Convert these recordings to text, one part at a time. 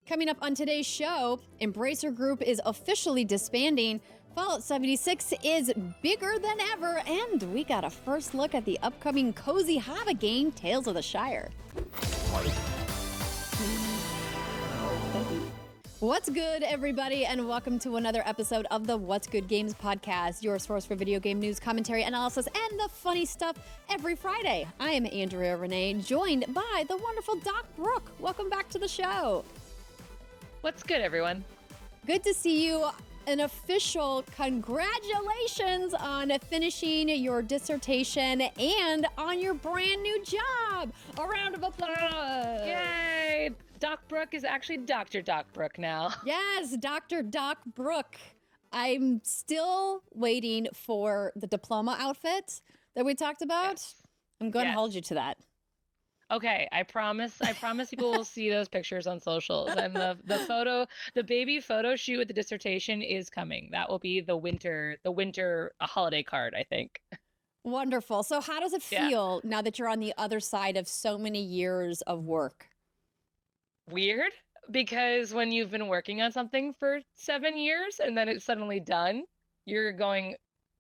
Coming up on today's show, Embracer Group is officially disbanding, Fallout 76 is bigger than ever, and we got a first look at the upcoming cozy hobbit game, Tales of the Shire. What's good, everybody, and welcome to another episode of the What's Good Games podcast, your source for video game news, commentary, analysis, and the funny stuff every Friday. I am Andrea Renee, joined by the wonderful DocBrooke. Welcome back to the show. What's good, everyone? Good to see you. An official congratulations on finishing your dissertation and on your brand new job. A round of applause. Yay! DocBrooke is actually Dr. DocBrooke now. Yes, Dr. DocBrooke. I'm still waiting for the diploma outfit that we talked about. Yes. I'm going to hold you to that. Okay, I promise people will see those pictures on socials. And the baby photo shoot with the dissertation is coming. That will be the winter holiday card, I think. Wonderful. So how does it feel now that you're on the other side of so many years of work? Weird, because when you've been working on something for 7 years and then it's suddenly done, you're going,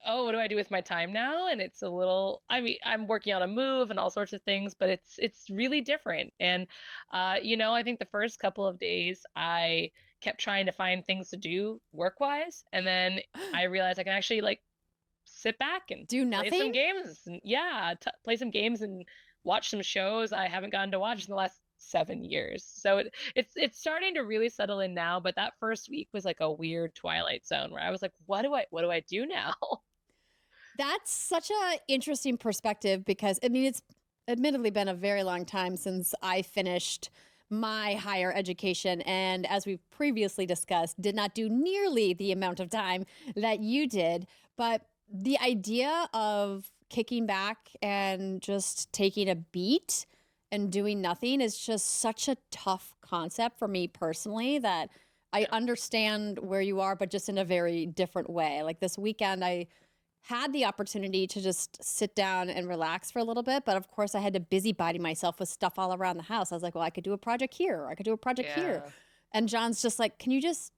oh, what do I do with my time now? And it's a little, I'm working on a move and all sorts of things, but it's really different. And, I think the first couple of days I kept trying to find things to do work-wise. And then I realized I can actually sit back and do nothing? Play some games. And, play some games and watch some shows I haven't gotten to watch in the last 7 years. So it's starting to really settle in now. But that first week was like a weird twilight zone where I was like, what do I do now? That's such an interesting perspective because, it's admittedly been a very long time since I finished my higher education. And as we previously discussed, did not do nearly the amount of time that you did. But the idea of kicking back and just taking a beat and doing nothing is just such a tough concept for me personally that I understand where you are, but just in a very different way. Like this weekend, I had the opportunity to just sit down and relax for a little bit. But of course, I had to busybody myself with stuff all around the house. I was like, well, I could do a project here, or I could do a project here. And John's just like, can you just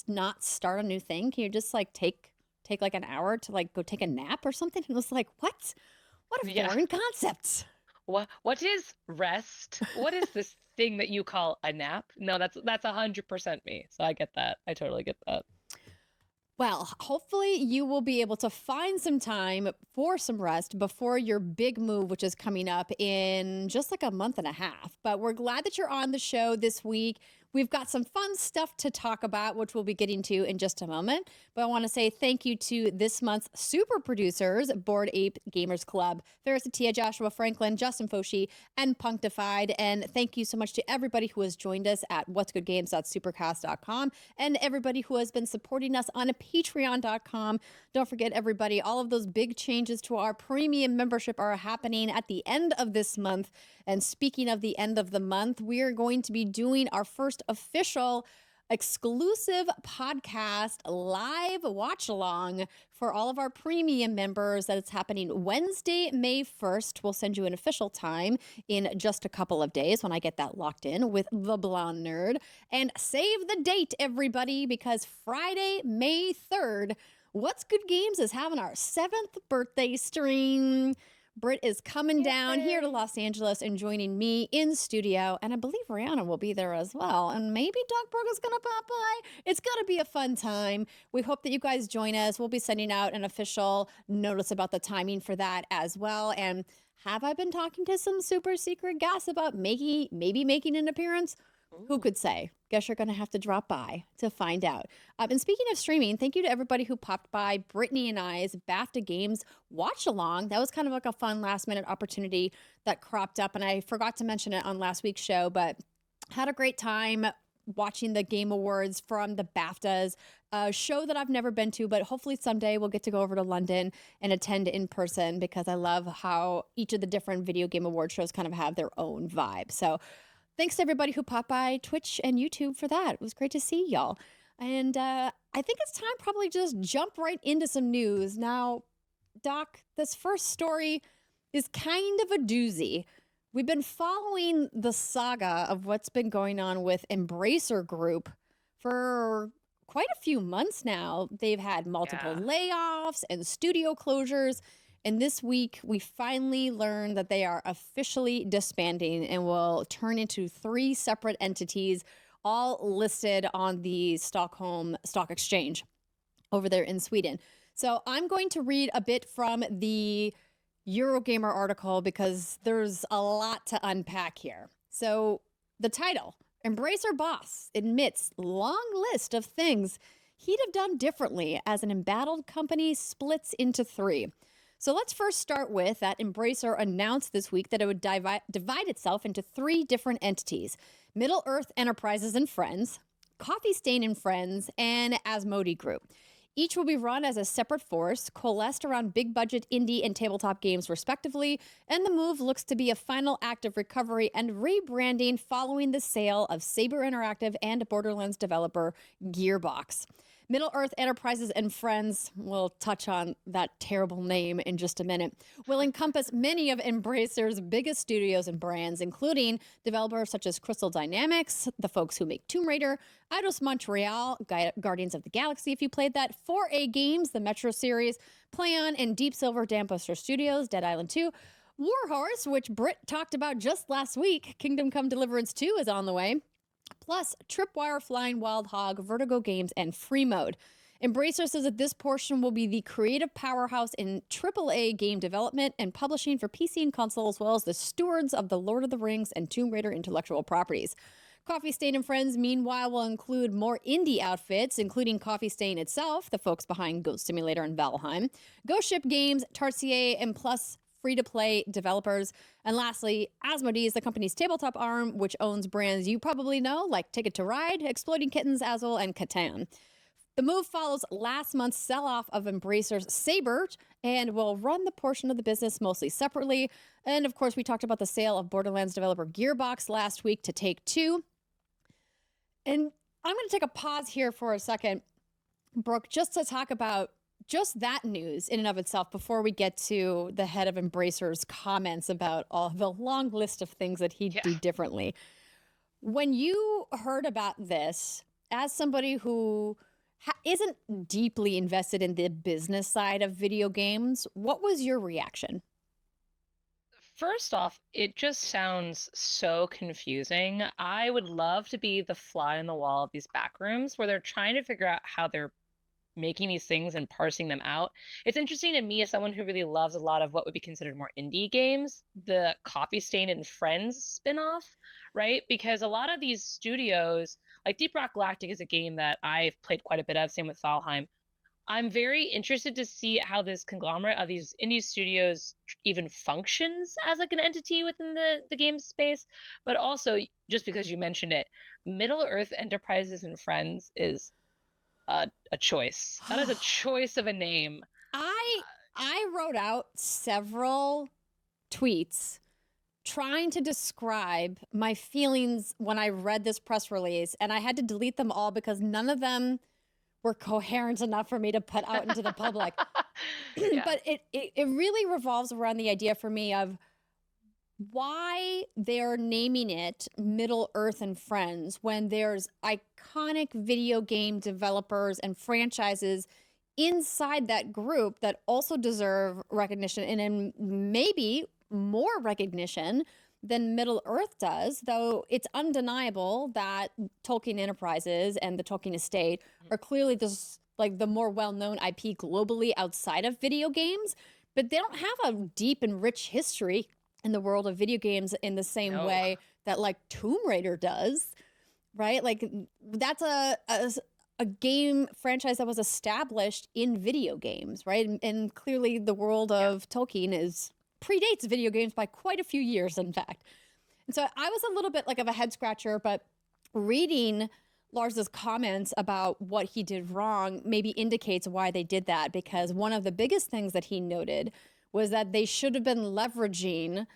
not start a new thing? Can you just take an hour to go take a nap or something? And it was like, what? What a foreign concept. What is rest? What is this thing that you call a nap? No, that's 100% me. So I get that. I totally get that. Well, hopefully you will be able to find some time for some rest before your big move, which is coming up in just a month and a half. But we're glad that you're on the show this week. We've got some fun stuff to talk about, which we'll be getting to in just a moment. But I want to say thank you to this month's super producers, Bored Ape Gamers Club, Faris Attieh, Joshua Franklin, Justin Foshee, and Punkdefied. And thank you so much to everybody who has joined us at whatsgoodgames.supercast.com and everybody who has been supporting us on patreon.com. Don't forget, everybody, all of those big changes to our premium membership are happening at the end of this month. And speaking of the end of the month, we are going to be doing our first official exclusive podcast live watch along for all of our premium members. That it's happening Wednesday, May 1st. We'll send you an official time in just a couple of days when I get that locked in with the blonde nerd. And save the date, everybody, because Friday, May 3rd, What's Good Games is having our 7th birthday stream. Britt is coming down here to Los Angeles and joining me in studio. And I believe Rihanna will be there as well. And maybe DocBrooke is going to pop by. It's going to be a fun time. We hope that you guys join us. We'll be sending out an official notice about the timing for that as well. And have I been talking to some super secret guests about maybe making an appearance? Ooh. Who could say? Guess you're going to have to drop by to find out. And speaking of streaming, thank you to everybody who popped by Brittany and I's BAFTA Games watch along. That was kind of a fun last minute opportunity that cropped up. And I forgot to mention it on last week's show, but had a great time watching the Game Awards from the BAFTAs, a show that I've never been to, but hopefully someday we'll get to go over to London and attend in person because I love how each of the different video game award shows kind of have their own vibe. So thanks to everybody who popped by Twitch and YouTube for that. It was great to see y'all. And I think it's time probably just jump right into some news. Now, Doc, this first story is kind of a doozy. We've been following the saga of what's been going on with Embracer Group for quite a few months now. They've had multiple Yeah. layoffs and studio closures. And this week, we finally learned that they are officially disbanding and will turn into 3 separate entities, all listed on the Stockholm Stock Exchange over there in Sweden. So I'm going to read a bit from the Eurogamer article because there's a lot to unpack here. So the title, Embracer Boss admits long list of things he'd have done differently as an embattled company splits into 3. So let's first start with that Embracer announced this week that it would divide itself into 3 different entities: Middle Earth Enterprises and Friends, Coffee Stain and Friends, and Asmodee Group. Each will be run as a separate force, coalesced around big-budget indie and tabletop games respectively, and the move looks to be a final act of recovery and rebranding following the sale of Saber Interactive and Borderlands developer Gearbox. Middle Earth Enterprises and Friends, we'll touch on that terrible name in just a minute, will encompass many of Embracer's biggest studios and brands, including developers such as Crystal Dynamics, the folks who make Tomb Raider, Eidos Montreal, Guardians of the Galaxy if you played that, 4A Games, the Metro series, PlayOn, and Deep Silver Dambuster Studios, Dead Island 2, Warhorse, which Britt talked about just last week, Kingdom Come Deliverance 2 is on the way, plus Tripwire, Flying Wild Hog, Vertigo Games, and Free Mode. Embracer says that this portion will be the creative powerhouse in AAA game development and publishing for PC and console, as well as the stewards of the Lord of the Rings and Tomb Raider intellectual properties. Coffee Stain and Friends, meanwhile, will include more indie outfits, including Coffee Stain itself, the folks behind Goat Simulator and Valheim, Ghost Ship Games, Tarsier, and plus free-to-play developers. And lastly, Asmodee is the company's tabletop arm, which owns brands you probably know, like Ticket to Ride, Exploding Kittens, Azul, and Catan. The move follows last month's sell-off of Embracer's Saber and will run the portion of the business mostly separately. And of course, we talked about the sale of Borderlands developer Gearbox last week to Take-Two. And I'm going to take a pause here for a second, Brooke, just to talk about just that news in and of itself before we get to the head of Embracer's comments about all the long list of things that he'd do differently. When you heard about this, as somebody who isn't deeply invested in the business side of video games, what was your reaction? First off, it just sounds so confusing. I would love to be the fly on the wall of these back rooms where they're trying to figure out how they're making these things and parsing them out. It's interesting to me, as someone who really loves a lot of what would be considered more indie games, the Coffee Stain and Friends spinoff, right? Because a lot of these studios, like Deep Rock Galactic is a game that I've played quite a bit of, same with Valheim. I'm very interested to see how this conglomerate of these indie studios even functions as like an entity within the game space. But also, just because you mentioned it, Middle Earth Enterprises and Friends is a choice. That is a choice of a name. I wrote out several tweets trying to describe my feelings when I read this press release, and I had to delete them all because none of them were coherent enough for me to put out into the public. But it really revolves around the idea for me of why they're naming it Middle Earth and Friends when there's iconic video game developers and franchises inside that group that also deserve recognition and maybe more recognition than Middle Earth does, though it's undeniable that Tolkien Enterprises and the Tolkien estate are clearly just like the more well-known IP globally outside of video games, but they don't have a deep and rich history in the world of video games in the same way that like Tomb Raider does, right? Like that's a game franchise that was established in video games, right? And clearly the world of Tolkien predates video games by quite a few years, in fact. And so I was a little bit like of a head scratcher, but reading Lars's comments about what he did wrong maybe indicates why they did that, because one of the biggest things that he noted was that they should have been leveraging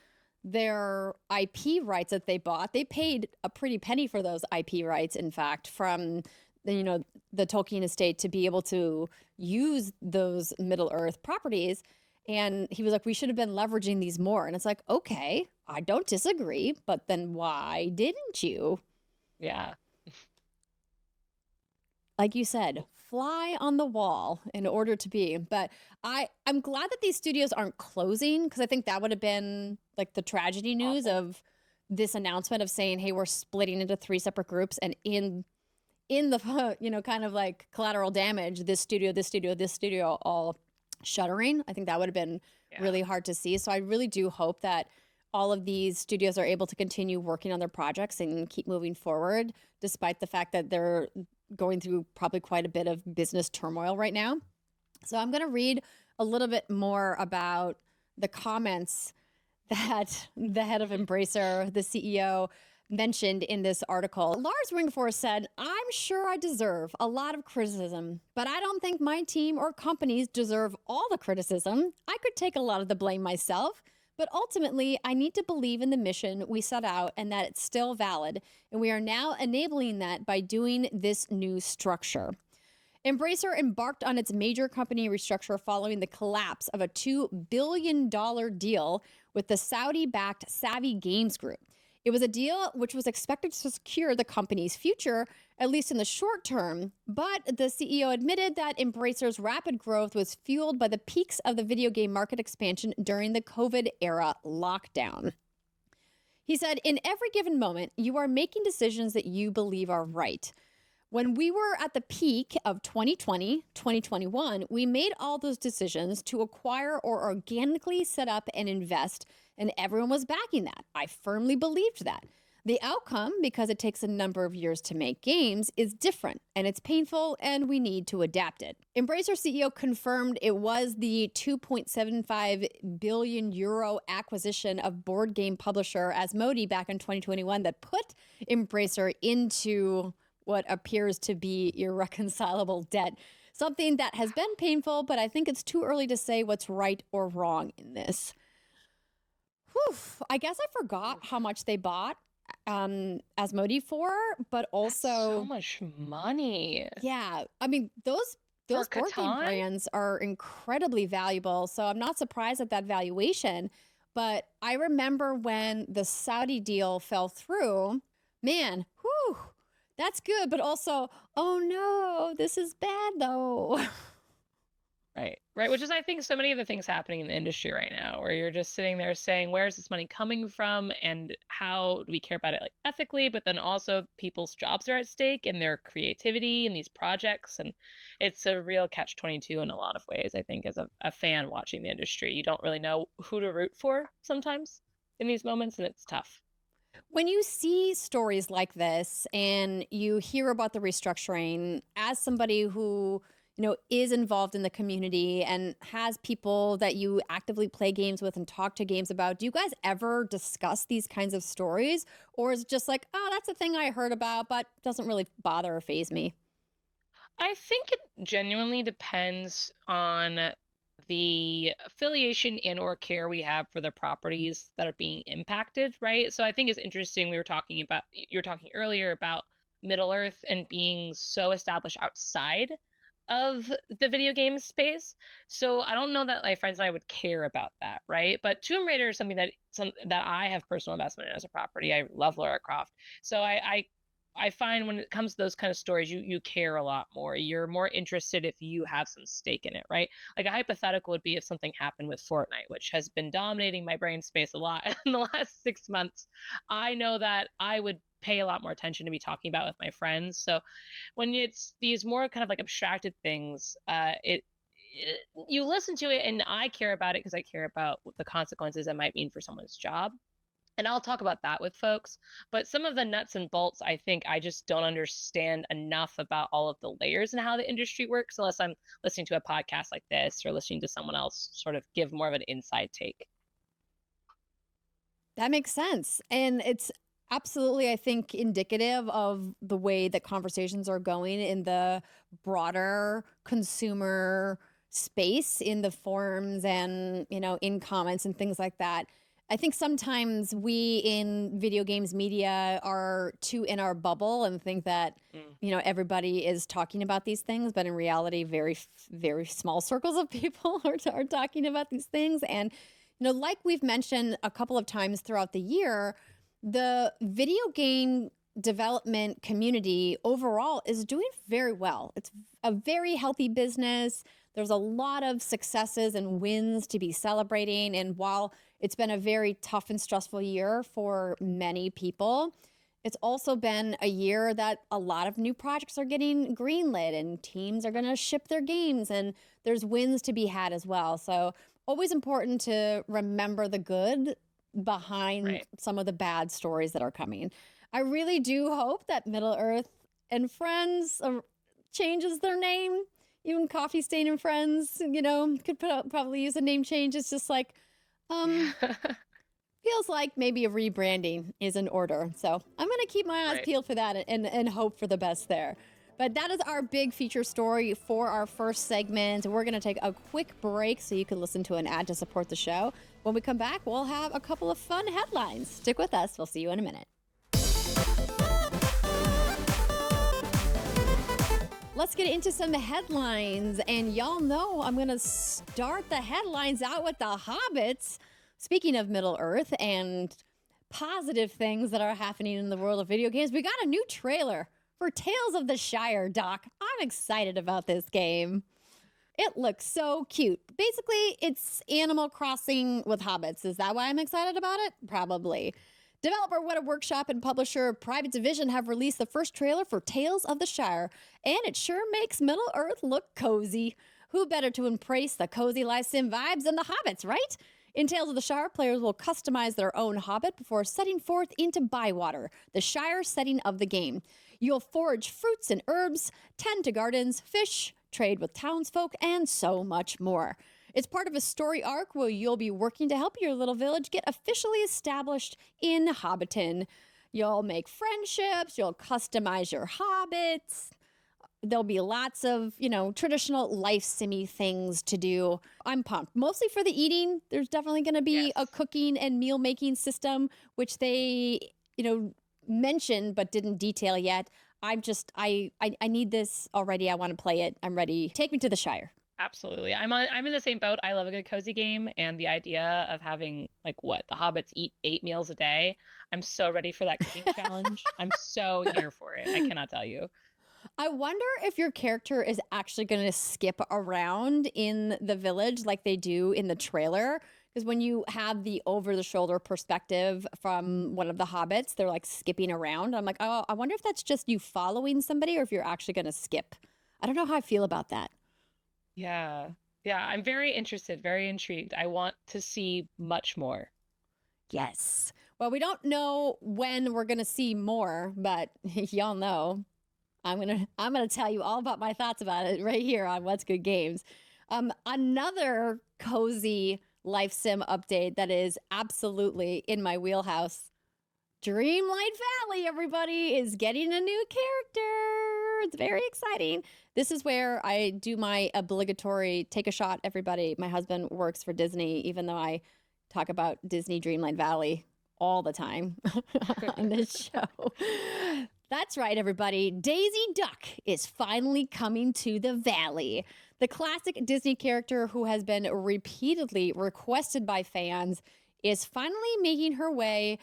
their IP rights that they bought. They paid a pretty penny for those IP rights, in fact, from the Tolkien estate to be able to use those Middle Earth properties. And he was like, we should have been leveraging these more. And it's like, okay, I don't disagree, but then why didn't you? Yeah. Like you said, fly on the wall in order to be. But I'm glad that these studios aren't closing, because I think that would have been like the tragedy news Awful. of this announcement of saying, hey, we're splitting into 3 separate groups, and in the kind of like collateral damage, this studio all shuttering. I think that would have been really hard to see. So I really do hope that all of these studios are able to continue working on their projects and keep moving forward, despite the fact that they're going through probably quite a bit of business turmoil right now. So I'm going to read a little bit more about the comments that the head of Embracer, the CEO, mentioned in this article. Lars Ringforth said, I'm sure I deserve a lot of criticism, but I don't think my team or companies deserve all the criticism. I could take a lot of the blame myself, but ultimately I need to believe in the mission we set out and that it's still valid, and we are now enabling that by doing this new structure. Embracer embarked on its major company restructure following the collapse of a $2 billion deal with the Saudi-backed Savvy Games Group. It was a deal which was expected to secure the company's future, at least in the short term, but the CEO admitted that Embracer's rapid growth was fueled by the peaks of the video game market expansion during the COVID-era lockdown. He said, in every given moment, you are making decisions that you believe are right. When we were at the peak of 2020, 2021, we made all those decisions to acquire or organically set up and invest, and everyone was backing that. I firmly believed that. The outcome, because it takes a number of years to make games, is different, and it's painful, and we need to adapt it. Embracer CEO confirmed it was the 2.75 billion euro acquisition of board game publisher Asmodee back in 2021 that put Embracer into what appears to be irreconcilable debt. Something that has been painful, but I think it's too early to say what's right or wrong in this. Whew. I guess I forgot how much they bought Asmodee for, but also That's so much money. Yeah, I mean those board game brands are incredibly valuable, so I'm not surprised at that valuation. But I remember when the Saudi deal fell through, man, whew, that's good, but also, oh no, this is bad though. Right. Which is, I think, so many of the things happening in the industry right now, where you're just sitting there saying, where's this money coming from, and how do we care about it like ethically, but then also people's jobs are at stake and their creativity in these projects. And it's a real catch-22 in a lot of ways, I think, as a fan watching the industry. You don't really know who to root for sometimes in these moments, and it's tough. When you see stories like this and you hear about the restructuring, as somebody who is involved in the community and has people that you actively play games with and talk to games about, do you guys ever discuss these kinds of stories? Or is it just like, oh, that's a thing I heard about, but doesn't really bother or faze me? I think it genuinely depends on the affiliation and or care we have for the properties that are being impacted, right? So I think it's interesting, you were talking earlier about Middle Earth and being so established outside of the video game space. So I don't know that my friends and I would care about that, right? But Tomb Raider is something that I have personal investment in as a property. I love Lara Croft. So I find when it comes to those kind of stories, you care a lot more. You're more interested if you have some stake in it, right? Like a hypothetical would be if something happened with Fortnite, which has been dominating my brain space a lot in the last 6 months. I know that I would pay a lot more attention to be talking about with my friends. So when it's these more kind of like abstracted things, you listen to it, and I care about it because I care about what the consequences it might mean for someone's job. And I'll talk about that with folks. But some of the nuts and bolts, I think I just don't understand enough about all of the layers and how the industry works unless I'm listening to a podcast like this or listening to someone else sort of give more of an inside take. That makes sense. And it's absolutely, I think, indicative of the way that conversations are going in the broader consumer space, in the forums and, in comments and things like that. I think sometimes we in video games media are too in our bubble and think that, everybody is talking about these things, but in reality, very, very small circles of people are talking about these things. And, like we've mentioned a couple of times throughout the year, the video game development community overall is doing very well. It's a very healthy business. There's a lot of successes and wins to be celebrating. And while it's been a very tough and stressful year for many people, it's also been a year that a lot of new projects are getting greenlit and teams are going to ship their games, and there's wins to be had as well. So always important to remember the good behind some of the bad stories that are coming. I really do hope that Middle Earth and Friends changes their name. Even Coffee Stain and Friends, could probably use a name change. It's just like, feels like maybe a rebranding is in order. So I'm going to keep my eyes peeled for that and hope for the best there. But that is our big feature story for our first segment. We're going to take a quick break so you can listen to an ad to support the show. When we come back, we'll have a couple of fun headlines. Stick with us. We'll see you in a minute. Let's get into some headlines. And y'all know I'm going to start the headlines out with the Hobbits. Speaking of Middle Earth and positive things that are happening in the world of video games, we got a new trailer for Tales of the Shire, Doc. I'm excited about this game. It looks so cute. Basically, it's Animal Crossing with hobbits. Is that why I'm excited about it? Probably. Developer Weta Workshop and publisher Private Division have released the first trailer for Tales of the Shire, and it sure makes Middle Earth look cozy. Who better to embrace the cozy life sim vibes than the hobbits, right? In Tales of the Shire, players will customize their own hobbit before setting forth into Bywater, the Shire setting of the game. You'll forage fruits and herbs, tend to gardens, fish, trade with townsfolk, and so much more. It's part of a story arc where you'll be working to help your little village get officially established in Hobbiton. You'll make friendships, you'll customize your hobbits. There'll be lots of, traditional life simmy things to do. I'm pumped. Mostly for the eating. There's definitely going to be a cooking and meal making system, which they, mentioned but didn't detail yet. I need this already. I want to play it. I'm ready. Take me to the Shire. Absolutely. I'm in the same boat. I love a good cozy game, and the idea of having the hobbits eat 8 meals a day. I'm so ready for that cooking challenge. I'm so here for it. I cannot tell you. I wonder if your character is actually going to skip around in the village like they do in the trailer. Because when you have the over-the-shoulder perspective from one of the hobbits, they're skipping around. I'm like, oh, I wonder if that's just you following somebody or if you're actually going to skip. I don't know how I feel about that. Yeah. I'm very interested, very intrigued. I want to see much more. Yes. Well, we don't know when we're going to see more, but y'all know. I'm gonna tell you all about my thoughts about it right here on What's Good Games. Another cozy life sim update that is absolutely in my wheelhouse. Dreamlight Valley, everybody, is getting a new character. It's very exciting. This is where I do my obligatory take a shot, everybody. My husband works for Disney, even though I talk about Disney Dreamlight Valley all the time on this show. That's right, everybody. Daisy Duck is finally coming to the Valley. The classic Disney character who has been repeatedly requested by fans is finally making her way,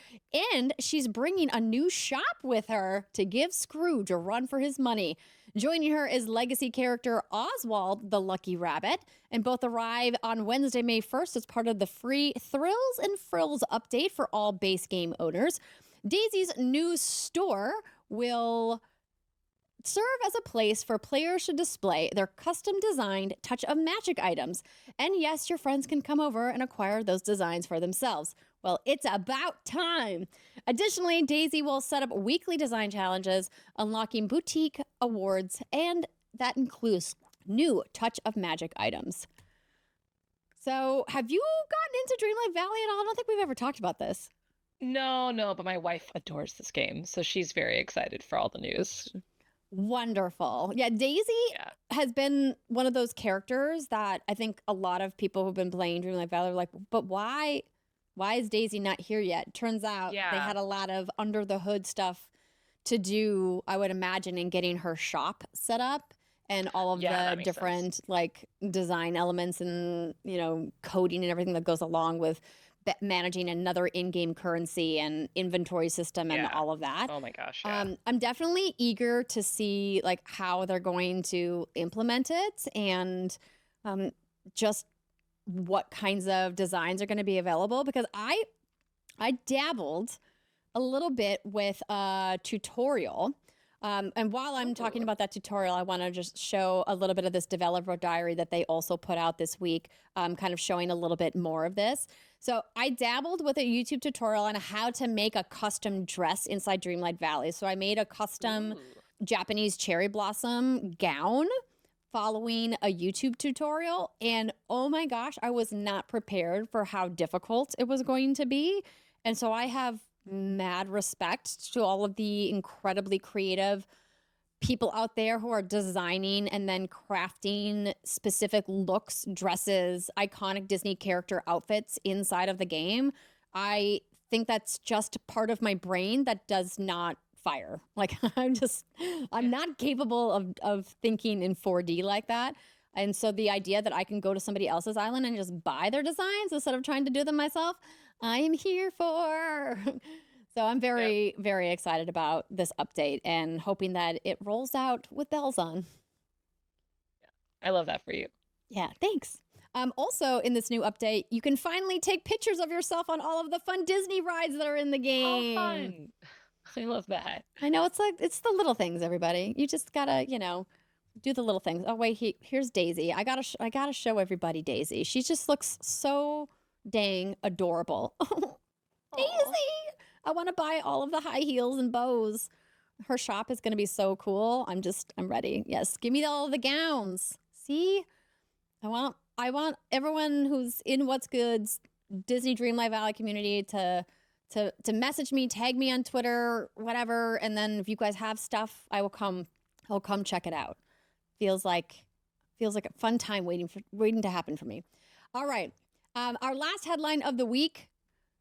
and she's bringing a new shop with her to give Scrooge a run for his money. Joining her is legacy character Oswald the Lucky Rabbit, and both arrive on Wednesday, May 1st as part of the free Thrills and Frills update for all base game owners. Daisy's new store will serve as a place for players to display their custom-designed Touch of Magic items. And yes, your friends can come over and acquire those designs for themselves. Well, it's about time. Additionally, Daisy will set up weekly design challenges, unlocking boutique awards, and that includes new Touch of Magic items. So, have you gotten into Dreamlight Valley at all? I don't think we've ever talked about this. No, but my wife adores this game, so she's very excited for all the news. Wonderful. Yeah, Daisy has been one of those characters that I think a lot of people who've been playing Dreamlight Valley are like, but why why is Daisy not here yet? Turns out they had a lot of under the hood stuff to do, I would imagine, in getting her shop set up and all of the different like design elements and, you know, coding and everything that goes along with managing another in-game currency and inventory system and all of that. Oh my gosh. Yeah. I'm definitely eager to see like how they're going to implement it and just what kinds of designs are going to be available, because I dabbled a little bit with a tutorial. And while I'm talking about that tutorial, I want to just show a little bit of this developer diary that they also put out this week, kind of showing a little bit more of this. So I dabbled with a YouTube tutorial on how to make a custom dress inside Dreamlight Valley. So I made a custom Japanese cherry blossom gown following a YouTube tutorial. And oh my gosh, I was not prepared for how difficult it was going to be. And so I have mad respect to all of the incredibly creative people out there who are designing and then crafting specific looks, dresses, iconic Disney character outfits inside of the game. I think that's just part of my brain that does not fire. Like I'm not capable of thinking in 4D like that. And so the idea that I can go to somebody else's island and just buy their designs instead of trying to do them myself, I am here for. So I'm very, very excited about this update and hoping that it rolls out with bells on. I love that for you. Yeah, thanks. Also, in this new update, you can finally take pictures of yourself on all of the fun Disney rides that are in the game. Oh, fun. I love that. I know, it's the little things, everybody. You just gotta, you know, do the little things. Oh, wait, here's Daisy. I gotta show everybody Daisy. She just looks so dang adorable. Daisy! I want to buy all of the high heels and bows. Her shop is going to be so cool. I'm ready. Yes, give me all of the gowns. See? I want everyone who's in What's Good's Disney Dreamlight Valley community to message me, tag me on Twitter, whatever, and then if you guys have stuff, I'll come check it out. Feels like a fun time waiting to happen for me. All right. Our last headline of the week,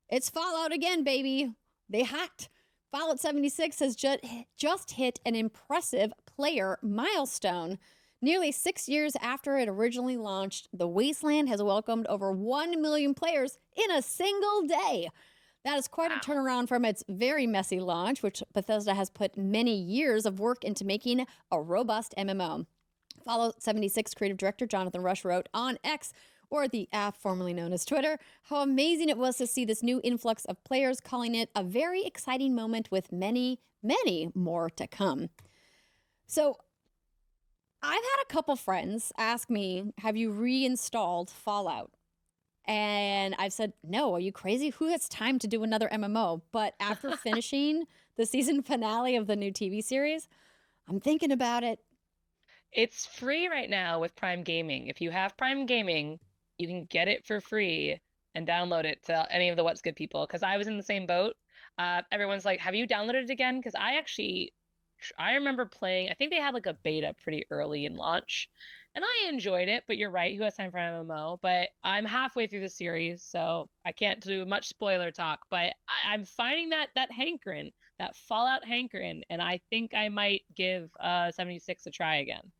it's Fallout again, baby. They hacked. Fallout 76 has just hit an impressive player milestone. Nearly 6 years after it originally launched, the Wasteland has welcomed over 1 million players in a single day. That is quite a turnaround from its very messy launch, which Bethesda has put many years of work into making a robust MMO. Fallout 76 creative director Jonathan Rush wrote on X, or the app formerly known as Twitter, how amazing it was to see this new influx of players, calling it a very exciting moment with many, many more to come. So I've had a couple friends ask me, have you reinstalled Fallout? And I've said, no, are you crazy? Who has time to do another MMO? But after finishing the season finale of the new TV series, I'm thinking about it. It's free right now with Prime Gaming. If you have Prime Gaming, you can get it for free and download it to any of the What's Good people. Because I was in the same boat. Everyone's like, have you downloaded it again? Because I remember playing, I think they had like a beta pretty early in launch. And I enjoyed it, but you're right, who has time for MMO? But I'm halfway through the series, so I can't do much spoiler talk. But I'm finding that hankering, that Fallout hankering, and I think I might give 76 a try again.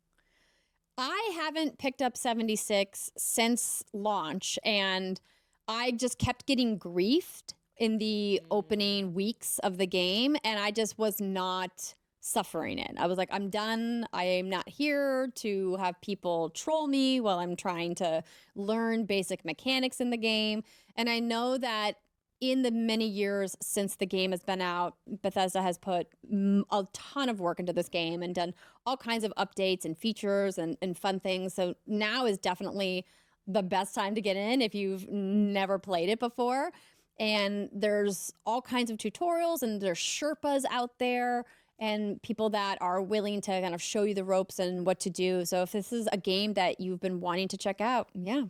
I haven't picked up 76 since launch, and I just kept getting griefed in the opening weeks of the game, and I just was not suffering it. I was like, I'm done. I am not here to have people troll me while I'm trying to learn basic mechanics in the game. And I know that in the many years since the game has been out, Bethesda has put a ton of work into this game and done all kinds of updates and features and fun things. So now is definitely the best time to get in if you've never played it before. And there's all kinds of tutorials and there's Sherpas out there and people that are willing to kind of show you the ropes and what to do. So if this is a game that you've been wanting to check out, yeah,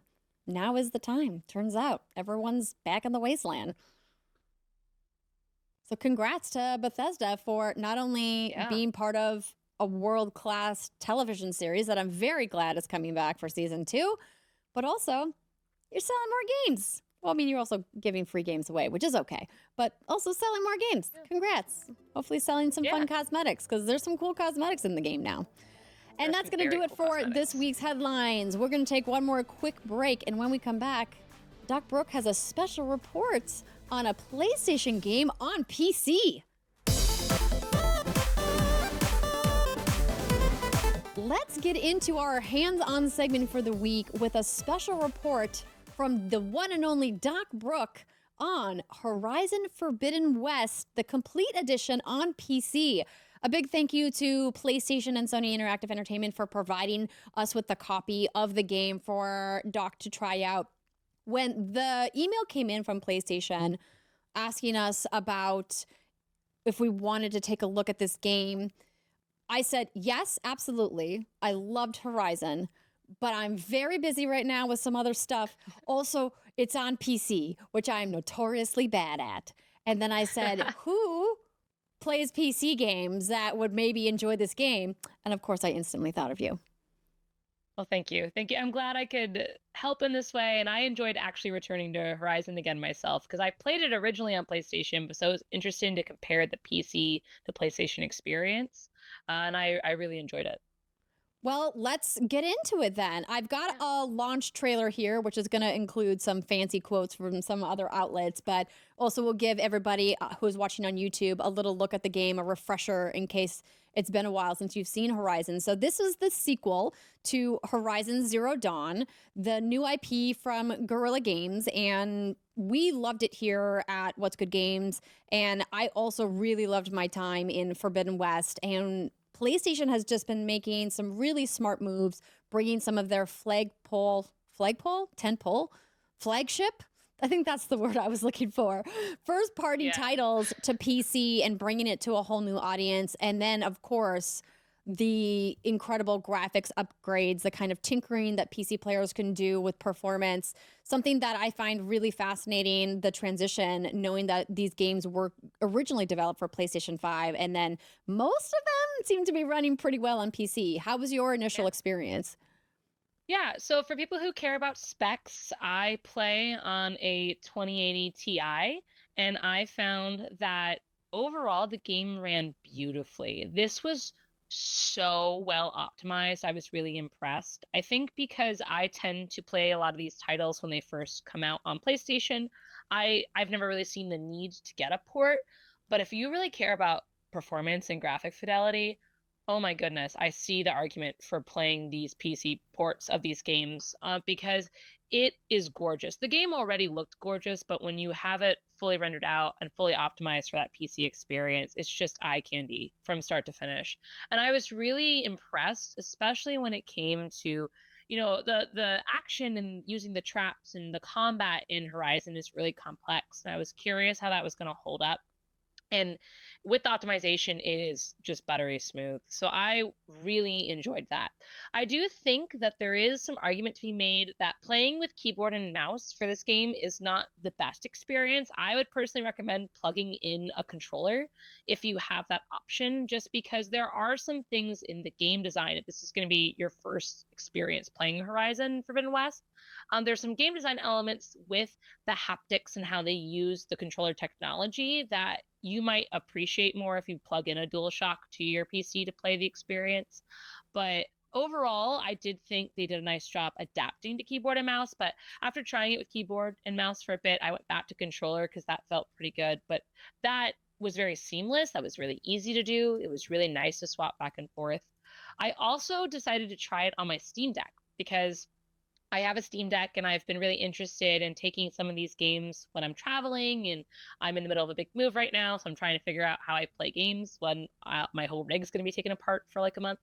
now is the time. Turns out everyone's back in the Wasteland. So congrats to Bethesda for not only being part of a world-class television series that I'm very glad is coming back for season 2, but also you're selling more games. Well, I mean, you're also giving free games away, which is okay, but also selling more games. Congrats. Hopefully selling some fun cosmetics, because there's some cool cosmetics in the game now. And that's going to do it for this week's headlines. We're going to take one more quick break, and when we come back, DocBrooke has a special report on a PlayStation game on PC. Let's get into our hands-on segment for the week with a special report from the one and only DocBrooke on Horizon Forbidden West, the complete edition on PC. A big thank you to PlayStation and Sony Interactive Entertainment for providing us with the copy of the game for Doc to try out. When the email came in from PlayStation asking us about if we wanted to take a look at this game, I said, yes, absolutely. I loved Horizon, but I'm very busy right now with some other stuff. Also, it's on PC, which I'm notoriously bad at. And then I said, who plays PC games that would maybe enjoy this game? And of course, I instantly thought of you. Well, thank you. Thank you. I'm glad I could help in this way. And I enjoyed actually returning to Horizon again myself, because I played it originally on PlayStation, but so I was interested to compare the PC to PlayStation experience. And I really enjoyed it. Well, let's get into it then. I've got a launch trailer here, which is going to include some fancy quotes from some other outlets, but also we'll give everybody who's watching on YouTube a little look at the game, a refresher in case it's been a while since you've seen Horizon. So this is the sequel to Horizon Zero Dawn, the new IP from Guerrilla Games, and we loved it here at What's Good Games, and I also really loved my time in Forbidden West, and PlayStation has just been making some really smart moves, bringing some of their flagship, I think that's the word I was looking for, first-party titles to PC and bringing it to a whole new audience. And then, of course, the incredible graphics upgrades, the kind of tinkering that PC players can do with performance, something that I find really fascinating, the transition, knowing that these games were originally developed for PlayStation 5, and then most of them seem to be running pretty well on PC. How was your initial experience? Yeah, so for people who care about specs, I play on a 2080 Ti, and I found that overall the game ran beautifully. This was so well optimized. I was really impressed. I think because I tend to play a lot of these titles when they first come out on PlayStation, I've never really seen the need to get a port. But if you really care about performance and graphic fidelity, oh my goodness, I see the argument for playing these PC ports of these games because it is gorgeous. The game already looked gorgeous, but when you have it fully rendered out and fully optimized for that PC experience, it's just eye candy from start to finish. And I was really impressed, especially when it came to, the action and using the traps, and the combat in Horizon is really complex. And I was curious how that was going to hold up. And with optimization, it is just buttery smooth. So I really enjoyed that. I do think that there is some argument to be made that playing with keyboard and mouse for this game is not the best experience. I would personally recommend plugging in a controller if you have that option, just because there are some things in the game design, if this is going to be your first experience playing Horizon Forbidden West, there's some game design elements with the haptics and how they use the controller technology that you might appreciate more if you plug in a DualShock to your PC to play the experience. But overall, I did think they did a nice job adapting to keyboard and mouse. But after trying it with keyboard and mouse for a bit, I went back to controller because that felt pretty good. But that was very seamless. That was really easy to do. It was really nice to swap back and forth. I also decided to try it on my Steam Deck because I have a Steam Deck, and I've been really interested in taking some of these games when I'm traveling, and I'm in the middle of a big move right now, so I'm trying to figure out how I play games when my whole rig's going to be taken apart for like a month.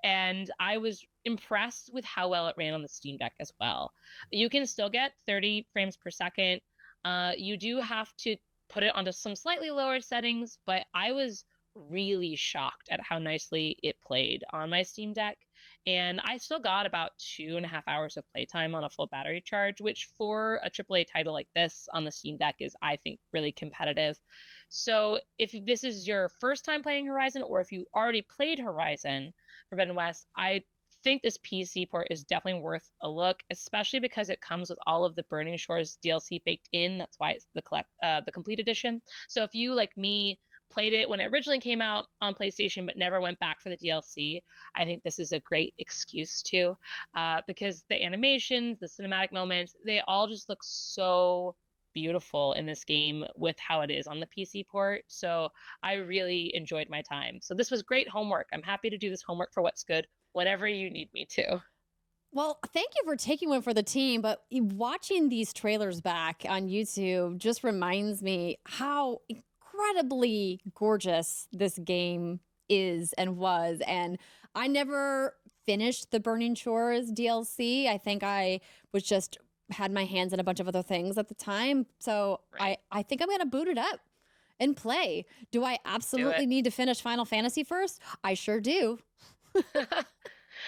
And I was impressed with how well it ran on the Steam Deck as well. You can still get 30 frames per second. You do have to put it onto some slightly lower settings, but I was really shocked at how nicely it played on my Steam Deck. And I still got about 2.5 hours of playtime on a full battery charge, which for a AAA title like this on the Steam Deck is, I think, really competitive. So if this is your first time playing Horizon, or if you already played Horizon Forbidden West, I think this PC port is definitely worth a look, especially because it comes with all of the Burning Shores DLC baked in. That's why it's the complete edition. So if you, like me, played it when it originally came out on PlayStation but never went back for the DLC, I think this is a great excuse to, because the animations, the cinematic moments, they all just look so beautiful in this game with how it is on the PC port. So I really enjoyed my time. So this was great homework. I'm happy to do this homework for What's Good whenever you need me to. Well, thank you for taking one for the team, but watching these trailers back on YouTube just reminds me how incredibly gorgeous this game is and was. And I never finished the Burning Shores DLC. I think I was just had my hands in a bunch of other things at the time. So Right. I think I'm going to boot it up and play. Do I absolutely need to finish Final Fantasy first? I sure do.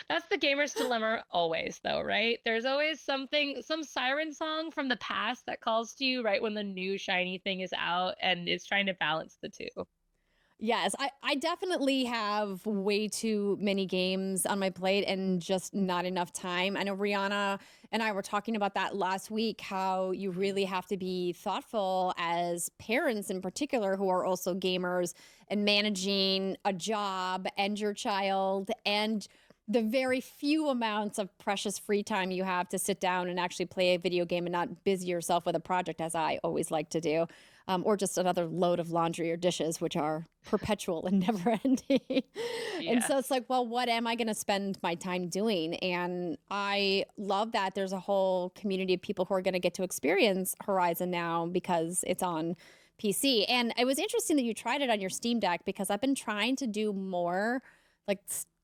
That's the gamer's dilemma always, though, right? There's always something, some siren song from the past that calls to you right when the new shiny thing is out, and it's trying to balance the two. Yes, I definitely have way too many games on my plate and just not enough time. I know Rihanna and I were talking about that last week, how you really have to be thoughtful as parents in particular who are also gamers and managing a job and your child and the very few amounts of precious free time you have to sit down and actually play a video game and not busy yourself with a project, as I always like to do. Or just another load of laundry or dishes, which are perpetual and never ending. And so it's like, well, what am I going to spend my time doing? And I love that there's a whole community of people who are going to get to experience Horizon now because it's on PC. And it was interesting that you tried it on your Steam Deck because I've been trying to do more like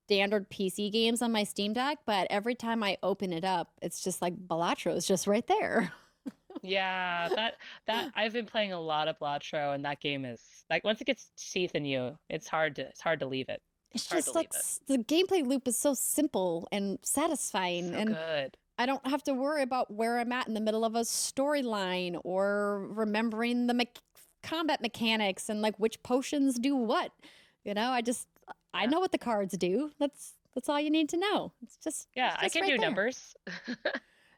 standard PC games on my Steam Deck, but every time I open it up, it's just like Balatro is just right there. Yeah, that I've been playing a lot of Blatro, and that game is like once it gets teeth in you, it's hard to leave it. It's just like the gameplay loop is so simple and satisfying, So and good. I don't have to worry about where I'm at in the middle of a storyline or remembering the combat mechanics and like which potions do what. You know, I know what the cards do. That's all you need to know. It's just I can right do there. numbers.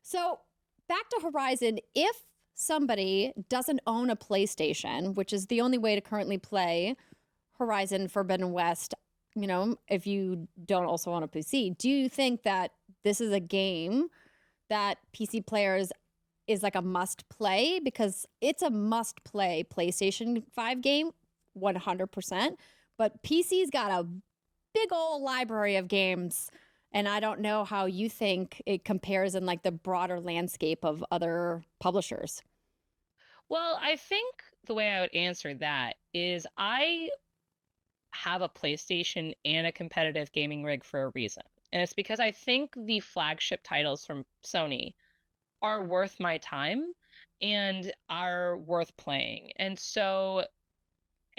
So back to Horizon, if somebody doesn't own a PlayStation, which is the only way to currently play Horizon Forbidden West, you know, if you don't also own a PC, do you think that this is a game that PC players is like a must play? Because it's a must play PlayStation 5 game, 100%. But PC's got a big old library of games. And I don't know how you think it compares in like the broader landscape of other publishers. Well, I think the way I would answer that is I have a PlayStation and a competitive gaming rig for a reason. And it's because I think the flagship titles from Sony are worth my time and are worth playing. And so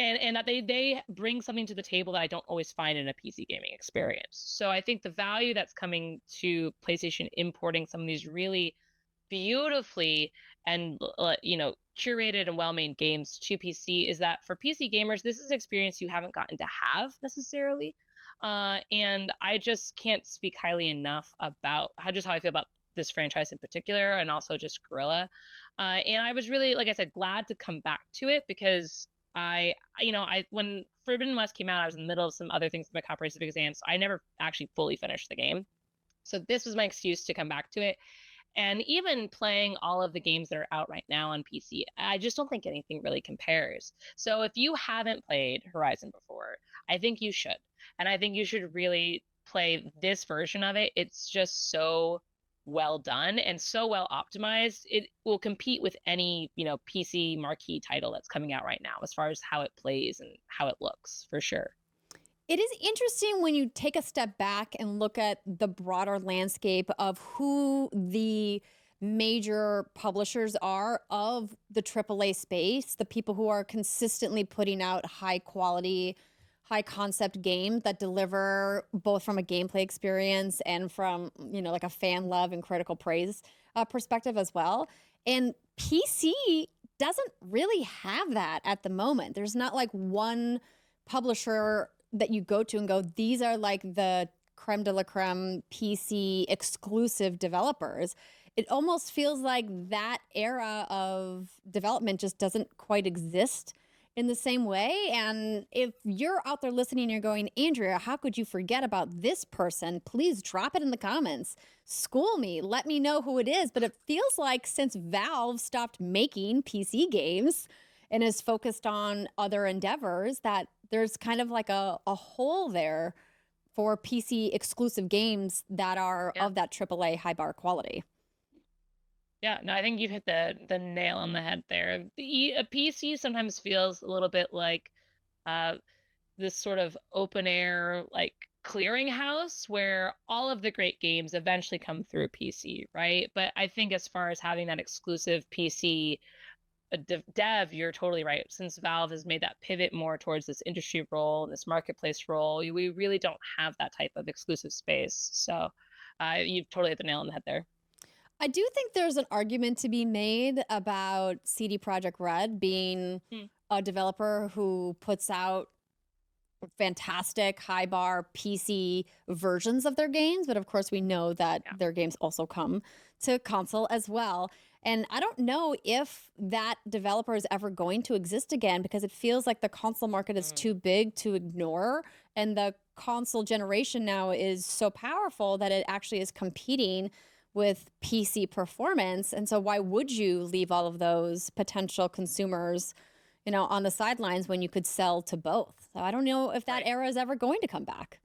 and that they bring something to the table that I don't always find in a PC gaming experience. So I think the value that's coming to PlayStation importing some of these really beautifully and curated and well-made games to PC is that for PC gamers, this is an experience you haven't gotten to have necessarily. And I just can't speak highly enough about how I feel about this franchise in particular, and also just Guerrilla. And I was really, like I said, glad to come back to it because when Forbidden West came out, I was in the middle of some other things with my comprehensive exams. So I never actually fully finished the game. So this was my excuse to come back to it. And even playing all of the games that are out right now on PC, I just don't think anything really compares. So if you haven't played Horizon before, I think you should. And I think you should really play this version of it. It's just so well done and so well optimized. It will compete with any, PC marquee title that's coming out right now as far as how it plays and how it looks, for sure. It is interesting when you take a step back and look at the broader landscape of who the major publishers are of the AAA space, the people who are consistently putting out high quality, high concept games that deliver both from a gameplay experience and from, like a fan love and critical praise perspective as well. And PC doesn't really have that at the moment. There's not like one publisher that you go to and go, these are like the creme de la creme PC exclusive developers, it almost feels like that era of development just doesn't quite exist in the same way. And if you're out there listening and you're going, Andrea, how could you forget about this person? Please drop it in the comments. School me. Let me know who it is. But it feels like since Valve stopped making PC games and is focused on other endeavors, that there's kind of like a hole there for PC exclusive games that are of that AAA high bar quality. Yeah, no, I think you've hit the nail on the head there. A PC sometimes feels a little bit like this sort of open air, like clearinghouse where all of the great games eventually come through a PC, right? But I think as far as having that exclusive PC dev, you're totally right. Since Valve has made that pivot more towards this industry role, this marketplace role, we really don't have that type of exclusive space. So you've totally hit the nail on the head there. I do think there's an argument to be made about CD Projekt Red being a developer who puts out fantastic high bar PC versions of their games. But of course, we know that their games also come to console as well. And I don't know if that developer is ever going to exist again, because it feels like the console market is too big to ignore. And the console generation now is so powerful that it actually is competing with PC performance. And so why would you leave all of those potential consumers, you know, on the sidelines when you could sell to both? So I don't know if that era is ever going to come back.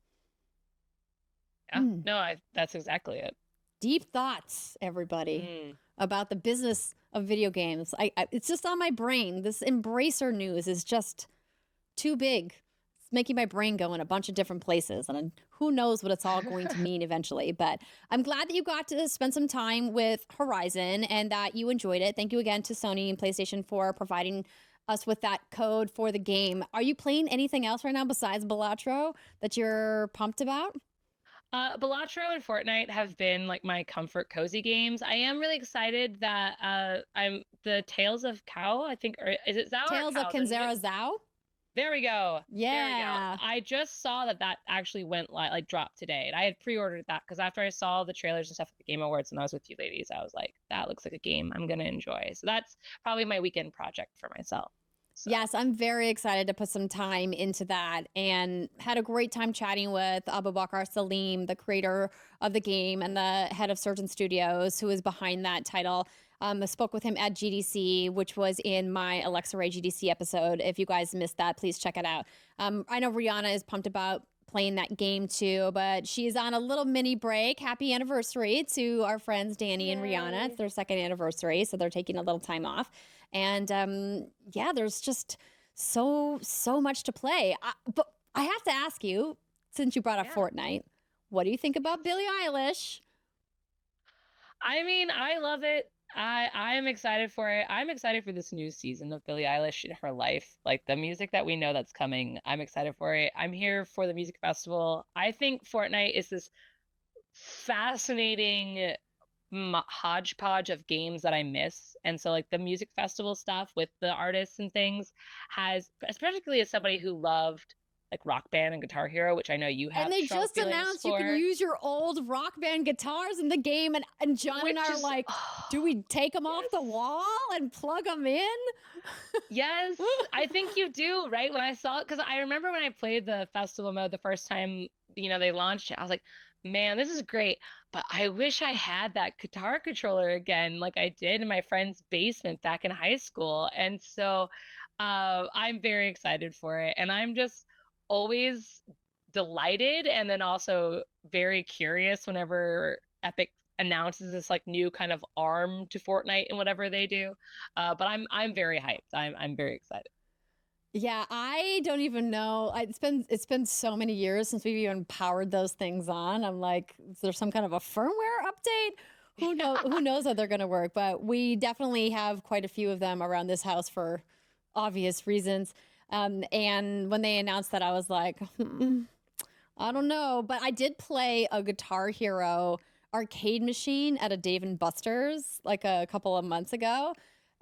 Yeah, no, that's exactly it. Deep thoughts, everybody, about the business of video games. It's just on my brain. This Embracer news is just too big. Making my brain go in a bunch of different places, and who knows what it's all going to mean eventually. But I'm glad that you got to spend some time with Horizon and that you enjoyed it. Thank you again to Sony and PlayStation for providing us with that code for the game. Are you playing anything else right now besides Balatro that you're pumped about? Balatro and Fortnite have been like my comfort cozy games. I am really excited that I'm the Tales of Cow, I think, or is it Zao? Tales of Kenzera Zao? There we go. Yeah. There we go. I just saw that actually went like dropped today. And I had pre-ordered that because after I saw the trailers and stuff at the Game Awards and I was with you ladies, I was like, that looks like a game I'm going to enjoy. So that's probably my weekend project for myself. So. Yes, I'm very excited to put some time into that, and had a great time chatting with Abubakar Salim, the creator of the game and the head of Surgeon Studios, who is behind that title. I spoke with him at GDC, which was in my Alexa Ray GDC episode. If you guys missed that, please check it out. I know Rihanna is pumped about playing that game too, but she's on a little mini break. Happy anniversary to our friends Danny and Rihanna. It's their second anniversary, so they're taking a little time off. And yeah, there's just so much to play. But I have to ask you, since you brought up Fortnite, what do you think about Billie Eilish? I mean, I love it. I am excited for it. I'm excited for this new season of Billie Eilish in her life. Like the music that we know that's coming, I'm excited for it. I'm here for the music festival. I think Fortnite is this fascinating hodgepodge of games that I miss. And so like the music festival stuff with the artists and things has, especially as somebody who loved like Rock Band and Guitar Hero, which I know you have. And they just announced you can use your old Rock Band guitars in the game. And John and I are like, do we take them off the wall and plug them in? Yes, I think you do, right? When I saw it, because I remember when I played the festival mode the first time, you know, they launched it, I was like, man, this is great. But I wish I had that guitar controller again, like I did in my friend's basement back in high school. And so I'm very excited for it. And I'm just always delighted and then also very curious whenever Epic announces this like new kind of arm to Fortnite and whatever they do. But I'm very hyped. I'm very excited. Yeah, I don't even know. It's been so many years since we've even powered those things on. I'm like, is there some kind of a firmware update? Who knows how they're going to work? But we definitely have quite a few of them around this house for obvious reasons. And when they announced that, I was like, I don't know. But I did play a Guitar Hero arcade machine at a Dave & Buster's like a couple of months ago.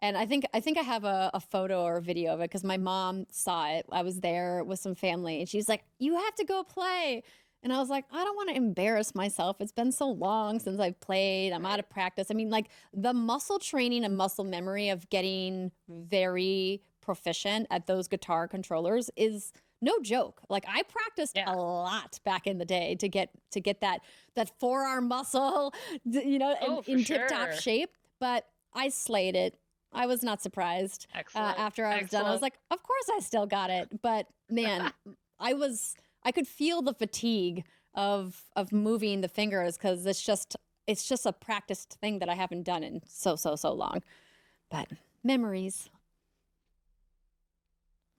And I think I have a photo or a video of it because my mom saw it. I was there with some family and she's like, you have to go play. And I was like, I don't want to embarrass myself. It's been so long since I've played. I'm out of practice. I mean, like the muscle training and muscle memory of getting very proficient at those guitar controllers is no joke. Like I practiced a lot back in the day to get that forearm muscle, in tip-top shape. But I slayed it. I was not surprised. After I was done. I was like, of course I still got it. But man, I could feel the fatigue of moving the fingers because it's just a practiced thing that I haven't done in so long. But memories.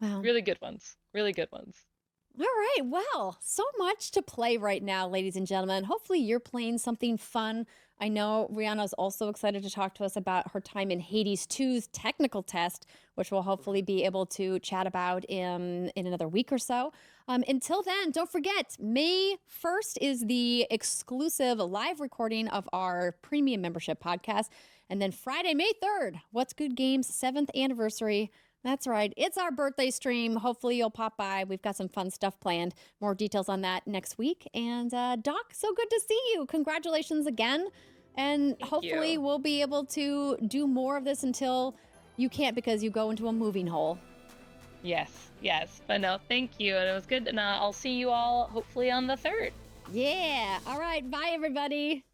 Wow. Really good ones. Really good ones. All right. Well, so much to play right now, ladies and gentlemen. Hopefully you're playing something fun. I know Rihanna's also excited to talk to us about her time in Hades 2's technical test, which we'll hopefully be able to chat about in another week or so. Until then, don't forget, May 1st is the exclusive live recording of our premium membership podcast. And then Friday, May 3rd, What's Good Games' 7th anniversary. That's right. It's our birthday stream. Hopefully you'll pop by. We've got some fun stuff planned. More details on that next week. And Doc, so good to see you. Congratulations again. And hopefully we'll be able to do more of this until you can't because you go into a moving hole. Yes. But no, thank you. And it was good. And I'll see you all hopefully on the 3rd. Yeah. All right. Bye, everybody.